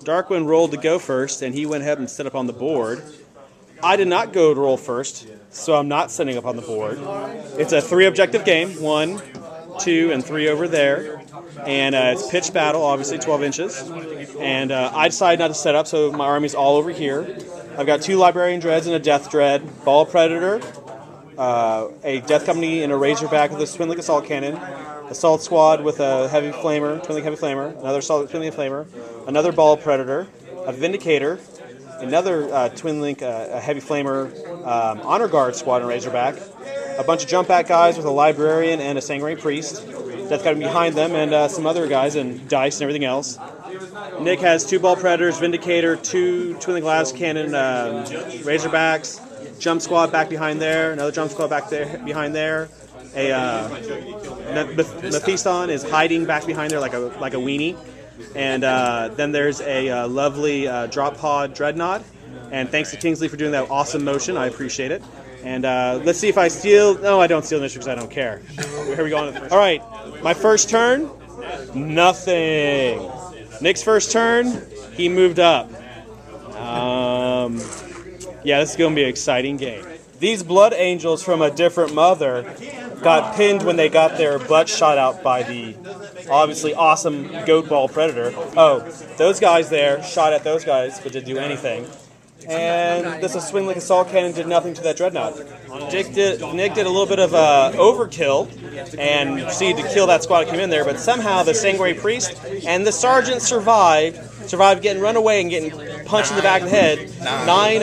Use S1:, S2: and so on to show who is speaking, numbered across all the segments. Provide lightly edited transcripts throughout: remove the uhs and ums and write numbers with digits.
S1: Darkwynn rolled to go first, and he went ahead and set up on the board. I did not go to roll first, so I'm not setting up on the board. It's a 3-objective game, 1, 2, and 3 over there. And it's pitched battle, obviously 12 inches. And I decided not to set up, so my army's all over here. I've got 2 Librarian Dreads and a Death Dread, Ball Predator, a Death Company and a Razorback with a Twin Link Assault Cannon, Assault Squad with a Heavy Flamer, Twin Link Heavy Flamer, another Twin Link Flamer, another Ball Predator, a Vindicator, another Twin Link Heavy Flamer Honor Guard Squad and Razorback, a bunch of jump back guys with a Librarian and a Sanguinary Priest, Death Company behind them, and some other guys and dice and everything else. Nick has 2 Ball Predators, Vindicator, 2 Twin Link Glass Cannon Razorbacks, Jump Squad back behind there, another Jump Squad back there behind there. Mephiston is hiding back behind there like a weenie. And then there's a lovely Drop Pod Dreadnought. And thanks to Kingsley for doing that awesome motion. I appreciate it. And let's see if I steal. No, I don't steal initiative because I don't care. Here we go on to the first. All right, my first turn, nothing. Nick's first turn, he moved up. Yeah, this is going to be an exciting game. These Blood Angels from a different mother got pinned when they got their butt shot out by the obviously awesome Goat Ball Predator. Oh, those guys there shot at those guys but didn't do anything. And this Twin Link Assault Cannon did nothing to that Dreadnought. Nick did a little bit of overkill and proceeded to kill that squad that came in there, but somehow the Sanguinary Priest and the Sergeant survived getting run away and getting punched in the back of the head. 9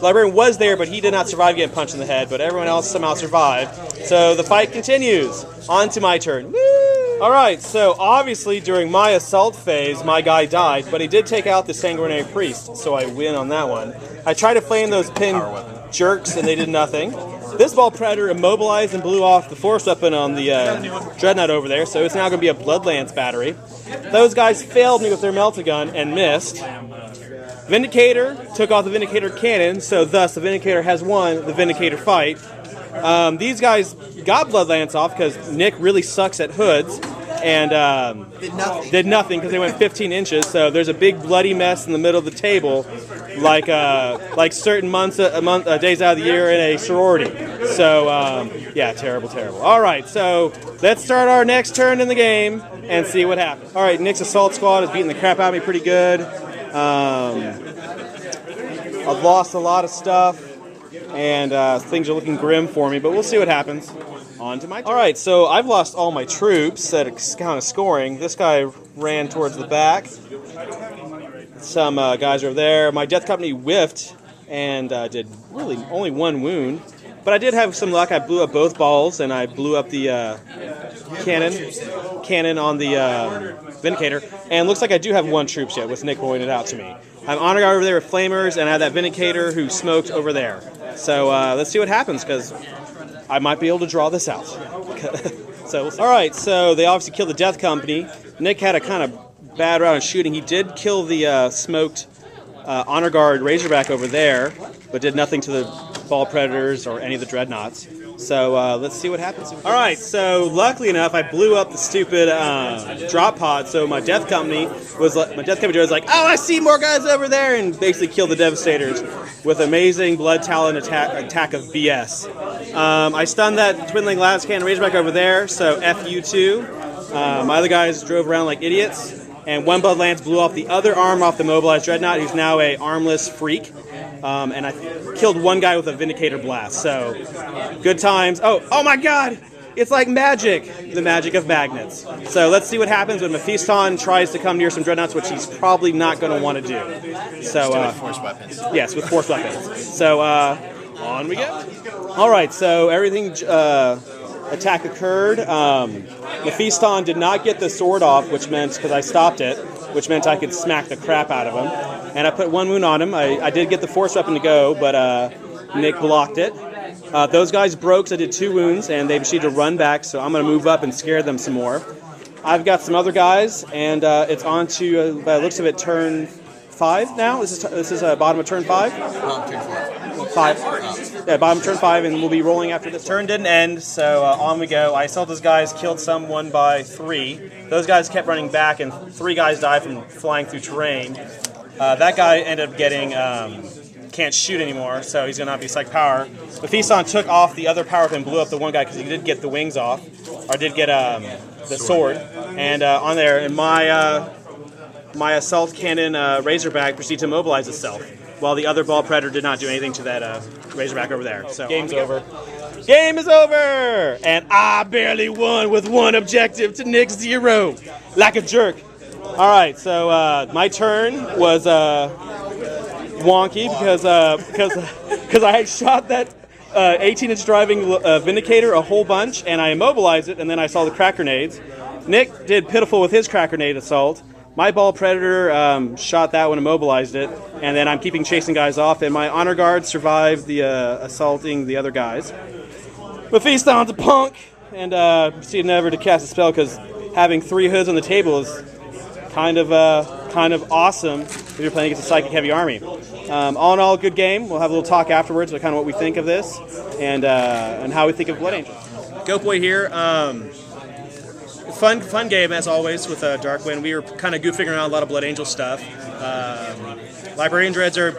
S1: Librarian was there, but he did not survive getting punched in the head, but everyone else somehow survived. So the fight continues. On to my turn. Woo! Alright, so obviously during my assault phase, my guy died, but he did take out the Sanguinary Priest, so I win on that one. I tried to flame those pin jerks, and they did nothing. This Ball Predator immobilized and blew off the force weapon on the Dreadnought over there, so it's now going to be a Bloodlance battery. Those guys failed me with their Melt-A-Gun and missed. Vindicator took off the Vindicator cannon, so thus the Vindicator has won the Vindicator fight. These guys got Bloodlance off because Nick really sucks at hoods and did nothing because they went 15 inches. So there's a big bloody mess in the middle of the table, like certain days out of the year in a sorority. So yeah, terrible. All right, so let's start our next turn in the game and see what happens. All right, Nick's Assault Squad is beating the crap out of me pretty good. I've lost a lot of stuff, and things are looking grim for me, but we'll see what happens. On to my turn. All right, so I've lost all my troops that are kind of scoring. This guy ran towards the back. Some guys are over there. My Death Company whiffed and did really only 1 wound, but I did have some luck. I blew up both balls, and I blew up the cannon on the Vindicator, and looks like I do have 1 troops yet, with Nick pointing it out to me. I have Honor Guard over there with Flamers, and I have that Vindicator who smoked over there. So let's see what happens, because I might be able to draw this out. All right, so they obviously killed the Death Company. Nick had a kind of bad round of shooting. He did kill the smoked Honor Guard Razorback over there, but did nothing to the Ball Predators or any of the Dreadnoughts. So let's see what happens. All right, so luckily enough, I blew up the stupid drop pod. So my Death Company was like, oh, I see more guys over there, and basically killed the Devastators with amazing Blood Talon attack of BS. I stunned that Twin Link Glass Cannon Razorback over there, so F you too. My other guys drove around like idiots, and 1 Blood Lance blew off the other arm off the mobilized Dreadnought, who's now a armless freak. And I killed 1 guy with a Vindicator Blast, so good times. Oh my god! It's like magic! The magic of magnets. So let's see what happens when Mephiston tries to come near some Dreadnoughts, which he's probably not going to want to do. So,
S2: with force weapons.
S1: Yes, with force weapons. So, on we go. Alright, so everything attack occurred. Mephiston did not get the sword off, which meant, because I stopped it, which meant I could smack the crap out of him. And I put 1 wound on him. I did get the force weapon to go, but Nick blocked it. Those guys broke, so I did 2 wounds, and they proceeded to run back, so I'm going to move up and scare them some more. I've got some other guys, and it's on to, by the looks of it, turn 5 now. This is bottom of turn 5.
S2: Turn 4.
S1: 5. Yeah, bottom of turn 5, and we'll be rolling after this. Turn didn't end, so on we go. I saw those guys killed someone by 3. Those guys kept running back, and 3 guys died from flying through terrain. That guy ended up getting can't shoot anymore, so he's gonna not be psych power. Mephiston took off the other power up and blew up the one guy because he did get the wings off, or did get the sword. And on there, and my assault cannon Razorback proceeded to immobilize itself, while the other ball predator did not do anything to that Razorback over there. So game's over. Game is over, and I barely won with 1 objective to Nick's 0, like a jerk. All right, so my turn was wonky because I had shot that 18-inch driving Vindicator a whole bunch, and I immobilized it, and then I saw the crack grenades. Nick did pitiful with his crack grenade assault. My ball predator shot that one, immobilized it, and then I'm keeping chasing guys off, and my honor guard survived the assaulting the other guys. Mephiston's a punk, and proceeded never to cast a spell because having 3 hoods on the table is kind of awesome if you're playing against a psychic heavy army. All in all, good game. We'll have a little talk afterwards about kind of what we think of this and how we think of Blood Angel. Goatboy here. Fun game as always with Darkwynn. We were kind of goofing around a lot of Blood Angel stuff. Librarian Dreads are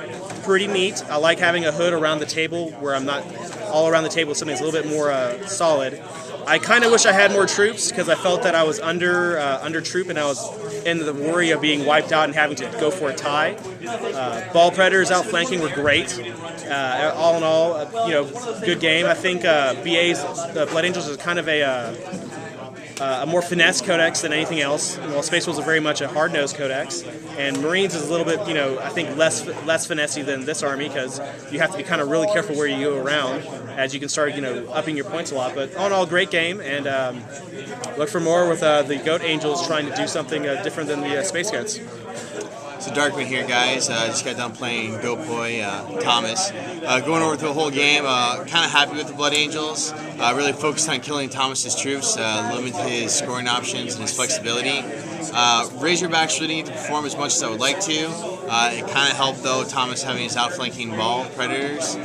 S1: pretty neat. I like having a hood around the table where I'm not all around the table. Something that's a little bit more solid. I kind of wish I had more troops because I felt that I was under troop and I was in the worry of being wiped out and having to go for a tie. Ball Predators outflanking were great. All in all, good game. I think BA's Blood Angels is kind of a more finesse codex than anything else. Well, Space Wolves are very much a hard-nosed codex, and Marines is a little bit, I think less finessey than this army because you have to be kind of really careful where you go around as you can start, upping your points a lot. But all in all, great game, and look for more with the Goat Angels trying to do something different than the Space Goats.
S2: So Darkwynn here, guys. Just got done playing Goatboy, Thomas. Going over through the whole game, kind of happy with the Blood Angels. Really focused on killing Thomas's troops, limited his scoring options and his flexibility. Razorbacks really didn't get to perform as much as I would like to. It kind of helped, though, Thomas having his outflanking ball predators.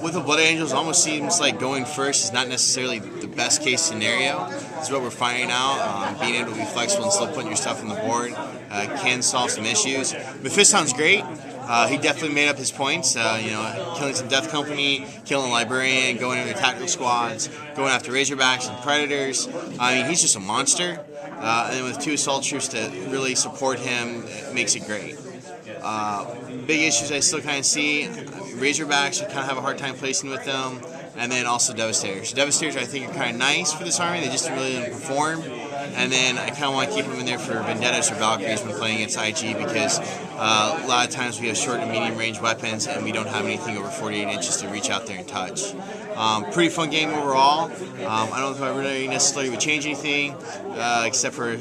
S2: With the Blood Angels, it almost seems like going first is not necessarily the best case scenario. This is what we're finding out. Being able to be flexible and still putting your stuff on the board can solve some issues. Mephiston's great. He definitely made up his points. Killing some Death Company, killing Librarian, going into tactical squads, going after Razorbacks and Predators. I mean, he's just a monster. And then with 2 assault troops to really support him, it makes it great. Big issues I still kind of see. Razorbacks, you kind of have a hard time placing with them. And then also Devastators. Devastators, I think, are kind of nice for this army. They just really didn't perform. And then I kind of want to keep them in there for Vendettas or Valkyries when playing against IG because a lot of times we have short and medium range weapons and we don't have anything over 48 inches to reach out there and touch. Pretty fun game overall. I don't know if I really necessarily would change anything except for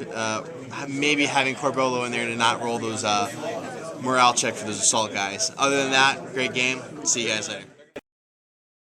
S2: maybe having Corbolo in there to not roll those morale check for those assault guys. Other than that, great game. See you guys later.